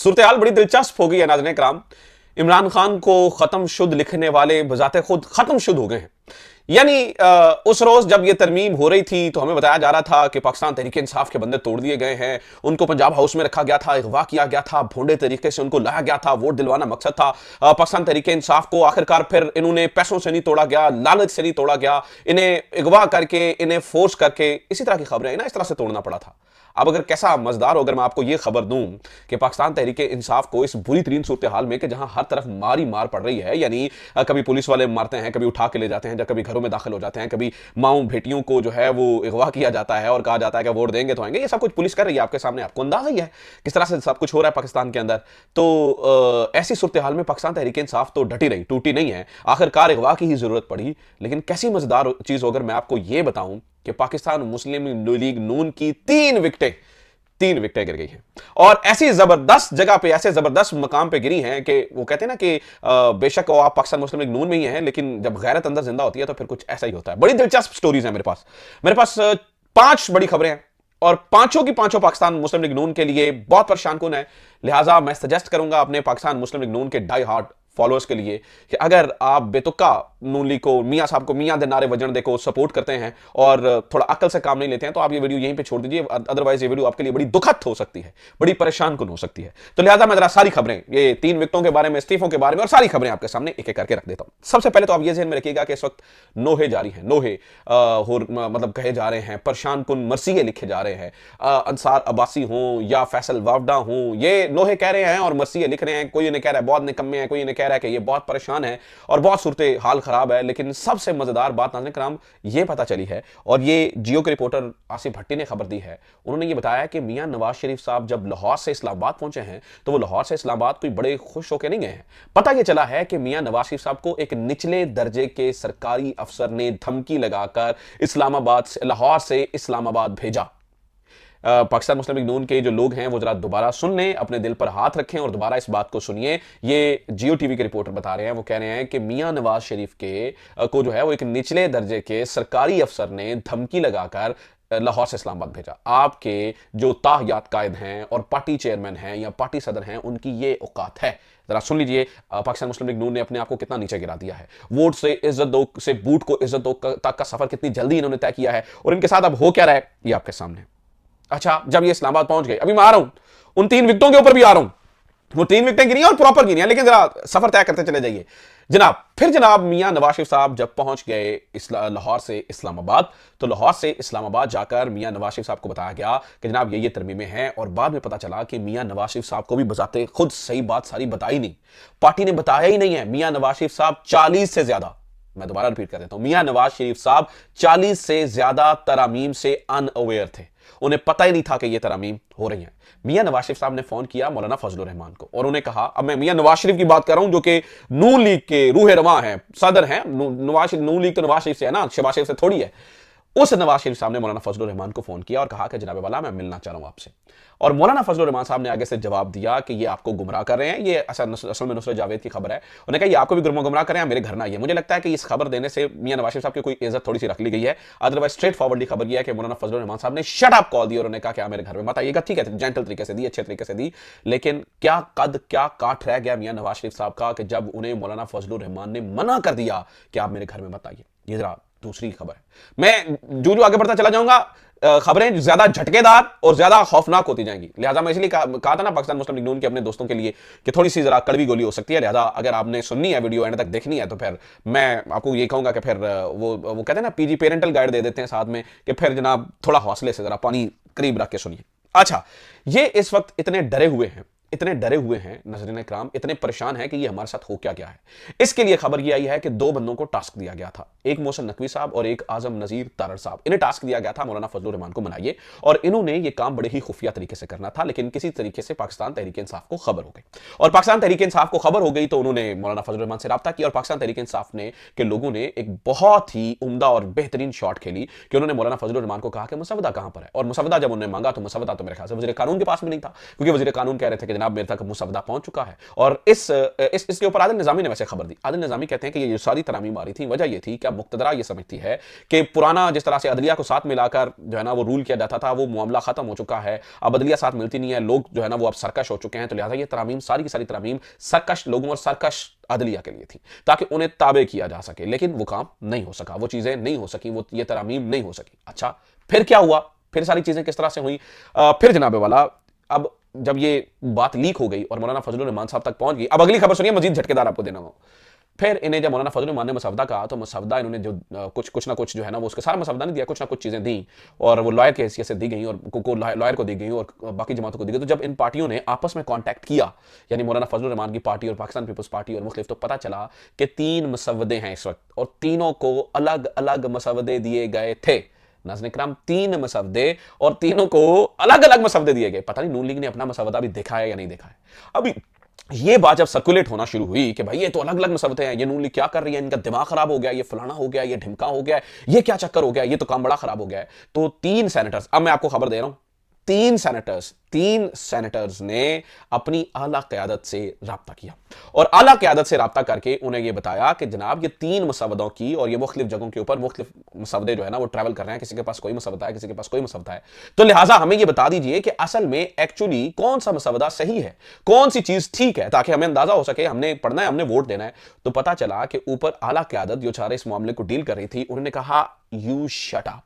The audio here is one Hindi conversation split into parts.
सूरत हाल बड़ी दिलचस्प हो गई है नाज़रीन इकराम। इमरान खान को खत्म शुद्ध लिखने वाले बजाते खुद खत्म शुद्ध हो गए हैं। यानी उस रोज जब ये तरमीम हो रही थी तो हमें बताया जा रहा था कि पाकिस्तान तहरीक इंसाफ के बंदे तोड़ दिए गए हैं, उनको पंजाब हाउस में रखा गया था, अगवा किया गया था, भोंडे तरीके से उनको लाया गया था, वोट दिलवाना मकसद था। पाकिस्तान तहरीक इंसाफ को आखिरकार फिर इन्होंने पैसों से नहीं तोड़ा गया, लालच से नहीं तोड़ा गया, इन्हें अगवा करके, इन्हें फोर्स करके, इसी तरह की खबरें ना इस तरह से तोड़ना पड़ा था। अब अगर कैसा मजेदार हो अगर मैं आपको यह खबर दूं कि पाकिस्तान तहरीक इंसाफ को इस बुरी तरीन सूरत हाल में कि जहां हर तरफ मारी मार पड़ रही है, यानी कभी पुलिस वाले मारते हैं, कभी उठा के ले जाते हैं, कभी घरों में दाखिल हो जाते हैं, कभी माओ बेटियों को जो है वो अगवा किया जाता है और कहा जाता है कि वोट देंगे तो आएंगे। ये सब कुछ पुलिस कर रही है आपके सामने, आपको अंदाजा ही है किस तरह से सब कुछ हो रहा है पाकिस्तान के अंदर। तो ऐसी सूरत हाल में पाकिस्तान तहरीक इंसाफ तो डटी रही, टूटी नहीं है, आखिरकार अगवा की ही जरूरत पड़ी। लेकिन कैसी मजेदार चीज अगर मैं आपको यह बताऊं कि पाकिस्तान मुस्लिम लीग नून की तीन विकेटें गिर गई हैं और ऐसी जबरदस्त जगह पे, ऐसे जबरदस्त मकाम पे गिरी हैं कि वो कहते हैं ना कि बेशक वो आप पाकिस्तान मुस्लिम लीग नून में ही हैं, लेकिन जब गैरत अंदर जिंदा होती है तो फिर कुछ ऐसा ही होता है। बड़ी दिलचस्प स्टोरीज हैं मेरे पास 5 बड़ी खबरें हैं और पांचों की पांचों पाकिस्तान मुस्लिम लीग नून के लिए बहुत परेशान कुन है। लिहाजा मैं सजेस्ट करूंगा अपने पाकिस्तान मुस्लिम लीग नून के डाई हार्ट फॉलोअर्स के लिए कि अगर आप बेतुका नून लीग को, मियां साहब को मियां दे नारे वजन दे को सपोर्ट करते हैं और थोड़ा अकल से काम नहीं लेते हैं तो आप ये वीडियो यहीं पे छोड़ दीजिए, अदरवाइज ये वीडियो आपके लिए बड़ी दुखद हो सकती है, बड़ी परेशान कुन हो सकती है। तो लिहाजा मैं जरा सारी खबरें, ये 3 विकेटों के बारे में, इस्तीफों के बारे में और सारी खबरें आपके सामने एक एक करके रख देता हूं। सबसे पहले तो आप ये ध्यान में रखिएगा कि इस वक्त नोहे जारी हैं, नोहे मतलब कहे जा रहे हैं, परेशान कुन मरसिये लिखे जा रहे हैं, अंसार अब्बासी हों या फैसल वावडा हों, ये नोहे कह रहे हैं और मरसिये लिख रहे हैं। कोई इन्हें कह रहा है बहुत निकम्मे हैं, कोई इन्हें कह रहा है कि ये बहुत परेशान है और बहुत सूरत हाल खराब है। लेकिन सबसे मजेदार बात नाज़रीन कराम ये पता चली है और ये जियो के रिपोर्टर आसिफ भट्टी ने खबर दी है। उन्होंने ये बताया कि मियां नवाज शरीफ साहब जब लाहौर से इस्लामाबाद पहुंचे हैं तो वो लाहौर से इस्लामाबाद कोई बड़े खुश होकर नहीं गए हैं। पता ये चला है कि मियां नवाज शरीफ साहब को एक निचले दर्जे के सरकारी अफसर ने धमकी लगाकर इस्लामाबाद से, लाहौर से इस्लामाबाद भेजा। पाकिस्तान मुस्लिम लीग नून के जो लोग हैं वो जरा दोबारा सुन लें, अपने दिल पर हाथ रखें और दोबारा इस बात को सुनिए। ये जियो टीवी के रिपोर्टर बता रहे हैं, वो कह रहे हैं कि मियां नवाज शरीफ के को जो है वो एक निचले दर्जे के सरकारी अफसर ने धमकी लगाकर लाहौर से इस्लामाबाद भेजा। आपके जो ताहयात कायद हैं और पार्टी चेयरमैन हैं या पार्टी सदर हैं, उनकी ये औकात है। जरा सुन लीजिए पाकिस्तान मुस्लिम लीग नून ने अपने आप को कितना नीचे गिरा दिया है। वोट से इज्जत दो से बूट को इज्जत दो तक का सफर कितनी जल्दी इन्होंने तय किया है और इनके साथ अब हो क्या रहा है ये आपके सामने। अच्छा, जब ये इस्लामाबाद पहुंच गए, अभी मैं आ रहा हूं उन 3 विकेटों के ऊपर भी आ रहा हूं। वो 3 विकेटें गिरी और प्रॉपर गिरी हैं, लेकिन जरा सफर तय करते चले जाइए जनाब। मियां नवाज शरीफ साहब जब पहुंच गए लाहौर से इस्लामाबाद, तो लाहौर से इस्लामाबाद जाकर मियां नवाज शरीफ साहब को बताया गया कि जनाब ये तरमीमें हैं और बाद में पता चला कि मियां नवाज शरीफ साहब को भी बजाते खुद सही बात सारी बताई नहीं, पार्टी ने बताया ही नहीं है। मियां नवाज शरीफ साहब 40 से ज्यादा, मैं दोबारा रिपीट कर देता हूं, मियां नवाज शरीफ साहब 40 से ज्यादा तरामीम से अनअवेयर थे, उन्हें पता ही नहीं था कि ये तरामीम हो रही हैं। मियां नवाज शरीफ साहब ने फोन किया मौलाना फजलुर रहमान को और उन्हें कहा, अब मैं मियां नवाज शरीफ की बात कर रहा हूं जो कि नून लीग के रूह रवां हैं, सदर हैं। नून लीग तो नवाज शरीफ से है ना, शहबाज शरीफ से थोड़ी है। उस नवाज शरीफ साहब ने मौलाना फजलुर रहमान को फोन किया और कहा कि जनाब वाला मैं मिलना चाह रहा हूं आपसे। और मौलाना फजलुर रहमान साहब ने आगे से जवाब दिया कि ये आपको गुमराह कर रहे हैं, ये असल में नुसरत जावेद की खबर है। उन्होंने कहा ये आपको भी गुमराह कर रहे हैं, मेरे घर ना आइए। मुझे लगता है कि इस खबर देने से मियां नवाज शरीफ साहब की कोई इज्जत थोड़ी सी रख ली गई है। अदरवाइज स्ट्रेट फॉरवर्डली खबर यह है कि मौलाना फजलुर रहमान साहब ने शट अप कॉल दी और उन्होंने कहा कि मेरे घर में मत आइएगा। ठीक है, जेंटल तरीके से दी, अच्छे तरीके से दी, लेकिन क्या कद क्या काट रह गया मियां नवाज शरीफ साहब का कि जब उन्हें मौलाना फजलुर रहमान ने मना कर दिया कि आप मेरे घर में मत आइए। ये जरा दूसरी खबर है। मैं जो आगे बढ़ता चला जाऊंगा, खबरें ज्यादा झटकेदार और ज्यादा खौफनाक होती जाएंगी। लिहाजा मैं इसलिए कहा था ना पाकिस्तान मुस्लिम लीग नून के अपने दोस्तों के लिए कि थोड़ी सी जरा कड़वी गोली हो सकती है। लिहाजा अगर आपने सुननी है वीडियो एंड तक देखनी है तो फिर मैं आपको ये कहूंगा कि फिर वो कहते हैं ना पीजी पेरेंटल गाइड दे देते हैं साथ में कि फिर जनाब थोड़ा हौसले से जरा पानी करीब रख के सुनिए। अच्छा, ये इस वक्त इतने डरे हुए हैं नाज़रीन इकराम, इतने परेशान हैं कि ये हमारे साथ हो क्या गया है। इसके लिए खबर ये आई है कि 2 बंदों को टास्क दिया गया था, एक मोहसिन नकवी साहब और एक आजम नजीर तारड़ साहब। इन्हें टास्क दिया गया था मौलाना फजलुर रहमान को मनाइए, और इन्होंने ये काम बड़े ही खुफिया तरीके से करना था। लेकिन किसी तरीके से पाकिस्तान तहरीक इंसाफ को खबर हो गई, और पाकिस्तान तहरीक इंसाफ को खबर हो गई तो उन्होंने मौलाना फजलुर रहमान से रब्ता किया और पाकिस्तान तहरीक इंसाफ ने के लोगों ने एक बहुत ही उम्दा और बेहतरीन शॉट खेली कि उन्होंने मौलाना फजलुर रहमान को कहा कि मुसवदा कहां पर है। और मुसवदा जब उन्होंने मांगा तो मुसवदा तो मेरे ख्याल से वज़ीर कानून के पास भी नहीं था, क्योंकि वज़ीर कानून कह रहे थे कि जनाब मेरे तक मुसवदा पहुंच चुका है। और इसके ऊपर आदिल निजामी ने वैसे खबर दी। आदिल निजामी कहते हैं कि ये सारी तरामीम आ रही थी, वजह ये थी कि अब मुक्तदरा ये समझती है कि पुराना जिस तरह से अदलिया को साथ मिलाकर जो है ना वो रूल किया जाता था, वो मामला खत्म हो चुका है। अब अदलिया साथ मिलती नहीं है, लोग जो है ना वो अब सरकश हो चुके हैं, तो लिहाजा ये तरामीम सारी की सारी तरामीम सरकश लोगों और सरकश अदलिया के लिए थी, ताकि उन्हें ताबे किया जा सके। लेकिन वो काम नहीं हो सका, वो चीजें नहीं हो सकी, वो ये तरामीम नहीं हो सकी। अच्छा, फिर क्या हुआ, फिर सारी चीजें किस तरह से हुई? फिर जनाबे वाला, अब जब ये बात लीक हो गई और मौलाना फजलुर रहमान साहब तक पहुंच गई, अब अगली खबर सुनिए, मजीद झटकेदार आपको देना हो। फिर इन्हें जब मौलाना फजलुर रहमान ने मसवदा कहा, तो मसवदा इन्होंने जो कुछ ना कुछ जो है ना वो उसके सारा मसवदा नहीं दिया, कुछ ना कुछ चीजें दी और वो लॉयर की हैसियत से दी गई और लॉयर को दी गई और बाकी जमातों को दी गई। तो जब इन पार्टियों ने आपस में कॉन्टैक्ट किया, यानी मौलाना फजलुर रहमान की पार्टी और पाकिस्तान पीपल्स पार्टी और मुख्तलिफ, तो पता चला कि 3 मसवदे हैं इस वक्त और तीनों को अलग अलग मसवदे दिए गए थे। नाज़रीन किराम, 3 मसवदे और तीनों को अलग अलग मसवदे दिए गए। पता नहीं नून लीग ने अपना मसवदा भी देखा है या नहीं देखा है। अभी ये बात जब सर्कुलेट होना शुरू हुई कि भाई ये तो अलग अलग मसवदे हैं, ये नून लीग क्या कर रही है, इनका दिमाग खराब हो गया, ये फलाना हो गया, ये ढिमका हो गया, ये क्या चक्कर हो गया, ये तो काम बड़ा खराब हो गया है। तो 3 सेनेटर्स, अब मैं आपको खबर दे रहा हूं, 3 सेनेटर्स ने अपनी आला क़यादत से राब्ता किया और आला क़यादत से राब्ता करके उन्हें यह बताया कि जनाब ये 3 मसवदों की, और ये मुख्तलिफ जगहों के ऊपर मुख्तलिफ मसवदे जो है ना वो ट्रैवल कर रहे हैं, किसी के पास कोई मसवदा है, किसी के पास कोई मसवदा है, तो लिहाजा हमें यह बता दीजिए कि असल में एक्चुअली कौन सा मसवदा सही है, कौन सी चीज ठीक है, ताकि हमें अंदाजा हो सके, हमने पढ़ना है, हमने वोट देना है। तो पता चला कि ऊपर आला क़यादत जो सारे इस मामले को डील कर रही थी, उन्होंने कहा यू शट अप,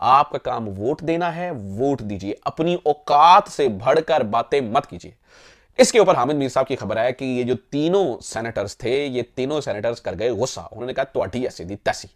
आपका काम वोट देना है, वोट दीजिए, अपनी औकात से बढ़कर बातें मत कीजिए। इसके ऊपर हामिद मीर साहब की खबर है कि ये जो तीनों सेनेटर्स थे, ये तीनों सेनेटर्स कर गए गुस्सा। उन्होंने कहा त्वाडी ऐसी दी तैसी।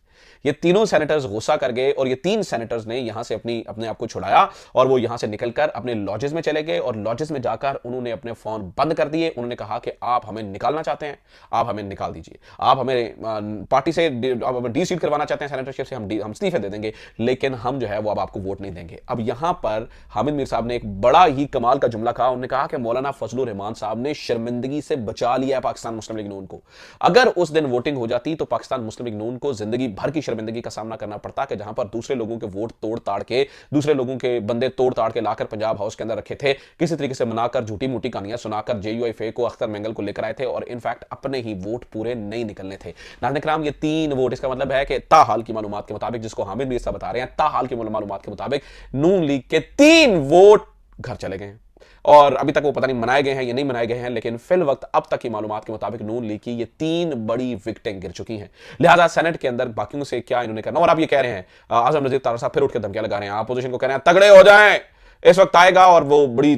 ये तीनों सेनेटर्स गुस्सा कर गए और ये 3 सेनेटर्स ने यहां से अपने आप को छुड़ाया और वो यहां से निकलकर अपने लॉजेस में चले गए और लॉजेस में जाकर उन्होंने अपने फोन बंद कर दिए। उन्होंने कहा कि आप हमें निकालना चाहते हैं, आप हमें निकाल दीजिए, आप हमें पार्टी से डी सीट करवाना चाहते हैं सेनेटरशिप से, हम इस्तीफे दे देंगे, लेकिन हम जो है वो अब आपको वोट नहीं देंगे। अब यहां पर हामिद मीर साहब ने एक बड़ा ही कमाल का जुमला कहा। उन्होंने कहा कि मौलाना फजलुर रहमान साहब ने शर्मिंदगी से बचा लिया पाकिस्तान मुस्लिम लीग नून को। अगर उस दिन वोटिंग हो जाती तो पाकिस्तान मुस्लिम लीग नून को जिंदगी भर की शर्मिंदगी का सामना करना पड़ता, कि जहां पर दूसरे लोगों के वोट तोड़ ताड़ के, दूसरे लोगों के बंदे तोड़ ताड़ के लाकर पंजाब हाउस के अंदर रखे थे, किसी तरीके से मनाकर झूठी मूठी कहानियां सुनाकर JUIFA को, अख्तर मेंगल को लेकर आए थे और इनफैक्ट अपने ही वोट पूरे नहीं निकलने थे। नाज़रीन किराम, ये 3 वोट, इसका मतलब है कि ताहाल की मालूमात के मुताबिक, जिसको हामिद भी बता रहे हैं, ताहाल की मालूमात के मुताबिक नून लीग के 3 वोट घर चले गए हैं और अभी तक वो पता नहीं मनाए गए हैं या नहीं मनाए गए हैं, लेकिन फिल वक्त अब तक की मालूमात के मुताबिक नून लीग की ये 3 बड़ी विकेटें गिर चुकी हैं। लिहाजा सेनेट के अंदर बाकियों से क्या इन्होंने करना, और आप ये कह रहे हैं, आजम नजीर तारा साहब फिर उठ के धमकियां लगा रहे हैं, अपोजिशन को कह रहे हैं तगड़े हो जाएं, इस वक्त आएगा और वो बड़ी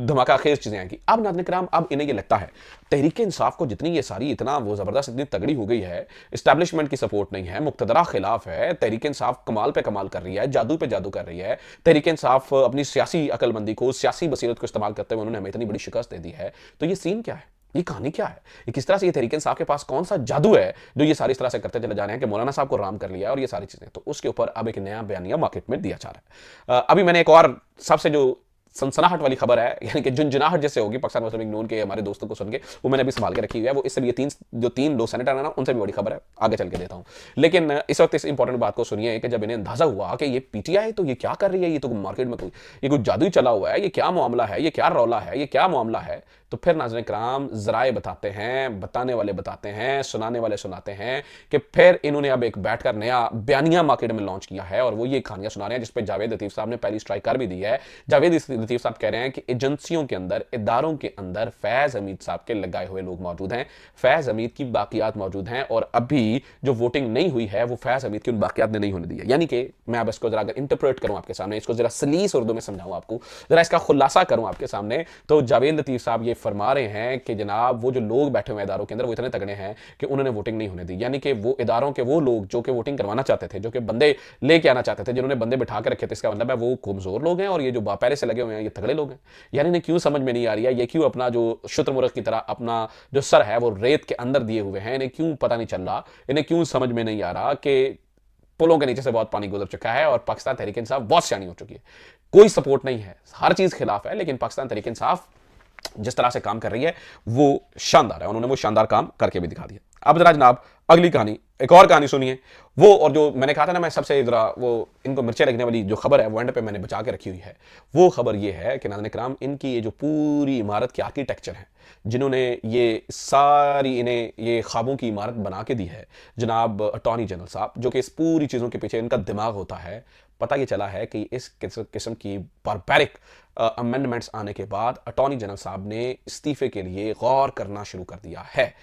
धमाकाखेज चीजें आएंगी। अब नाज़रीन किराम, अब इन्हें ये लगता है तहरीक इंसाफ को जितनी ये सारी इतना वो जबरदस्त इतनी तगड़ी हो गई है, एस्टैब्लिशमेंट की सपोर्ट नहीं है, मुक्तदरा खिलाफ है, तहरीक इंसाफ कमाल पे कमाल कर रही है, जादू पे जादू कर रही है, तहरीक इंसाफ अपनी सियासी अकलमंदी को, सियासी बसीरत को इस्तेमाल करते हुए उन्होंने हमें इतनी बड़ी शिकस्त दे दी है। तो ये सीन क्या है, ये कहानी क्या है, ये किस तरह से ये तहरीक इंसाफ के पास कौन सा जादू है जो ये सारी इस तरह से करते चले जा रहे हैं कि मौलाना साहब को राम कर लिया और ये सारी चीजें। तो उसके ऊपर अब एक नया बयानिया मार्केट में दिया जा रहा है। अभी मैंने एक और सबसे जो सनसनाहट वाली खबर है, यानी कि झुंझुनाहट जैसे होगी पाकिस्तान मुस्लिम लीग नून के हमारे दोस्तों को सुन के, वो मैंने अभी संभाल के रखी हुई है। वो इससे भी ये 3 लोग सेनेटर है ना, उनसे भी बड़ी खबर है, आगे चल के देता हूं। लेकिन इस वक्त इस इंपॉर्टेंट बात को सुनिए कि जब इन्हें अंदाजा हुआ कि ये PTI तो ये क्या कर रही है, ये तो मार्केट में ये कुछ जादू ही चला हुआ है, ये क्या मामला है, ये क्या रौला है, ये क्या मामला है, तो फिर नाज़रीन किराम ज़राए बताते हैं, बताने वाले बताते हैं, सुनाने वाले सुनाते हैं कि फिर इन्होंने अब एक बैठकर नया बयानिया मार्केट में लॉन्च किया है और वो ये कहानियां सुना रहे हैं, जिसपे जावेद लतीफ साहब ने पहली स्ट्राइक कर भी दी है। जावेद लतीफ साहब कह रहे हैं कि एजेंसियों के अंदर, इदारों के अंदर फैज हमीद साहब के लगाए हुए लोग मौजूद हैं, फैज हमीद की बाकियात मौजूद हैं और अभी जो वोटिंग नहीं हुई है वो फैज हमीद की उन बाकियात ने नहीं होने दी है। यानी कि मैं अब इसको जरा अगर इंटरप्रेट करूं आपके सामने, इसको जरा सलीस उर्दू में समझाऊं आपको, जरा इसका खुलासा करूं आपके सामने, तो जावेद लतीफ साहब ये फरमा रहे हैं कि जनाब वो जो लोग बैठे हुए इदारों के अंदर वो इतने तगड़े हैं कि उन्होंने वोटिंग नहीं होने दी। यानी कि वो इदारों के वो लोग जो कि वोटिंग करवाना चाहते थे, जो कि बंदे लेके आना चाहते थे, जिन्होंने बंदे बिठा के रखे थे, इसका मतलब है वो कमजोर लोग हैं और ये जो पहले से लगे हुए हैं ये तगड़े लोग हैं। यानी इन्हें क्यों समझ में नहीं आ रही है, ये क्यों अपना जो शुतुरमुर्ग की तरह अपना जो सर है वो रेत के अंदर दिए हुए हैं, इन्हें क्यों पता नहीं चल रहा, इन्हें क्यों समझ में नहीं आ रहा कि पुलों के नीचे से बहुत पानी गुजर चुका है और पाकिस्तान तहरीक इंसाफ बहुत सियानी हो चुकी है। कोई सपोर्ट नहीं है, हर चीज खिलाफ है, लेकिन पाकिस्तान तहरीक इंसाफ जिस तरह से काम कर रही है वो शानदार है, उन्होंने वो शानदार काम करके भी दिखा दिया। अब जरा जनाब अगली कहानी, एक और कहानी सुनिए वो, और जो मैंने कहा था ना मैं सबसे जरा वो इनको मिर्चें लगने वाली जो खबर है वो एंड पे मैंने बचा के रखी हुई है। वो खबर ये है कि नाज़रीन किराम, इनकी ये जो पूरी इमारत की आर्किटेक्चर है, जिन्होंने ये सारी इन्हें ये ख्वाबों की इमारत बना के दी है, जनाब अटॉर्नी जनरल साहब, जो कि इस पूरी चीज़ों के पीछे इनका दिमाग होता है। पता ये चला है कि इस किस्म की बारबैरिक अमेंडमेंट्स आने के बाद अटॉर्नी जनरल साहब ने इस्तीफे के लिए गौर करना शुरू कर दिया है।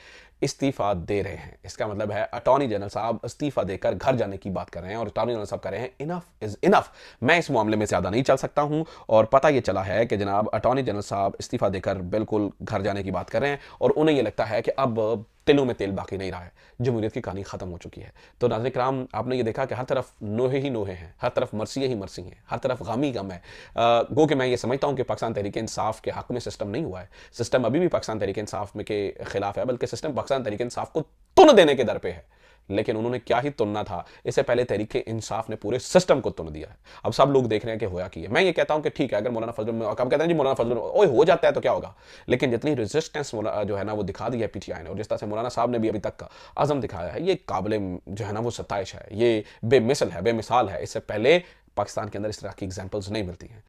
इस्तीफा दे रहे हैं, इसका मतलब है अटॉर्नी जनरल साहब इस्तीफा देकर घर जाने की बात कर रहे हैं, और अटॉर्नी जनरल साहब कह रहे हैं इनफ इज इनफ, मैं इस मामले में ज़्यादा नहीं चल सकता हूं। और पता ये चला है कि जनाब अटॉर्नी जनरल साहब इस्तीफा देकर बिल्कुल घर जाने की बात कर रहे हैं, और उन्हें यह लगता है कि अब तिलों में तेल बाकी नहीं रहा है, जमहूरियत की कहानी खत्म हो चुकी है। तो नाज़रीन किराम, आपने ये देखा कि हर तरफ नोहे ही नोहे हैं, हर तरफ मरसियाँ ही मरसी हैं, हर तरफ गम ही गम है। गो कि मैं ये समझता हूँ कि पाकिस्तान तहरीक इंसाफ के हक में सिस्टम नहीं हुआ है, सिस्टम अभी भी पाकिस्तान तहरीक इंसाफ में के खिलाफ है, बल्कि सिस्टम पाकिस्तान तहरीक इंसाफ को तुन देने के दर पे है। लेकिन उन्होंने क्या ही तुनना था, इससे पहले तहरीक इंसाफ ने पूरे सिस्टम को तुन दिया है। अब सब लोग देख रहे हैं कि होया की है। मैं ये कहता हूं कि ठीक है, अगर मौलाना फजल, अब कहते हैं जी मौलाना फजल ओए हो जाता है तो क्या होगा, लेकिन जितनी रेजिस्टेंस जो है ना वो दिखा दी है पीटीआई ने, और जिस तरह से मौलाना साहब ने भी अभी तक का आजम दिखाया है, ये काबिल जो है ना वो सताइश है, ये बेमिसल है, बेमिसाल है। इससे पहले पाकिस्तान के अंदर इस तरह की एग्जाम्पल्स नहीं मिलती हैं।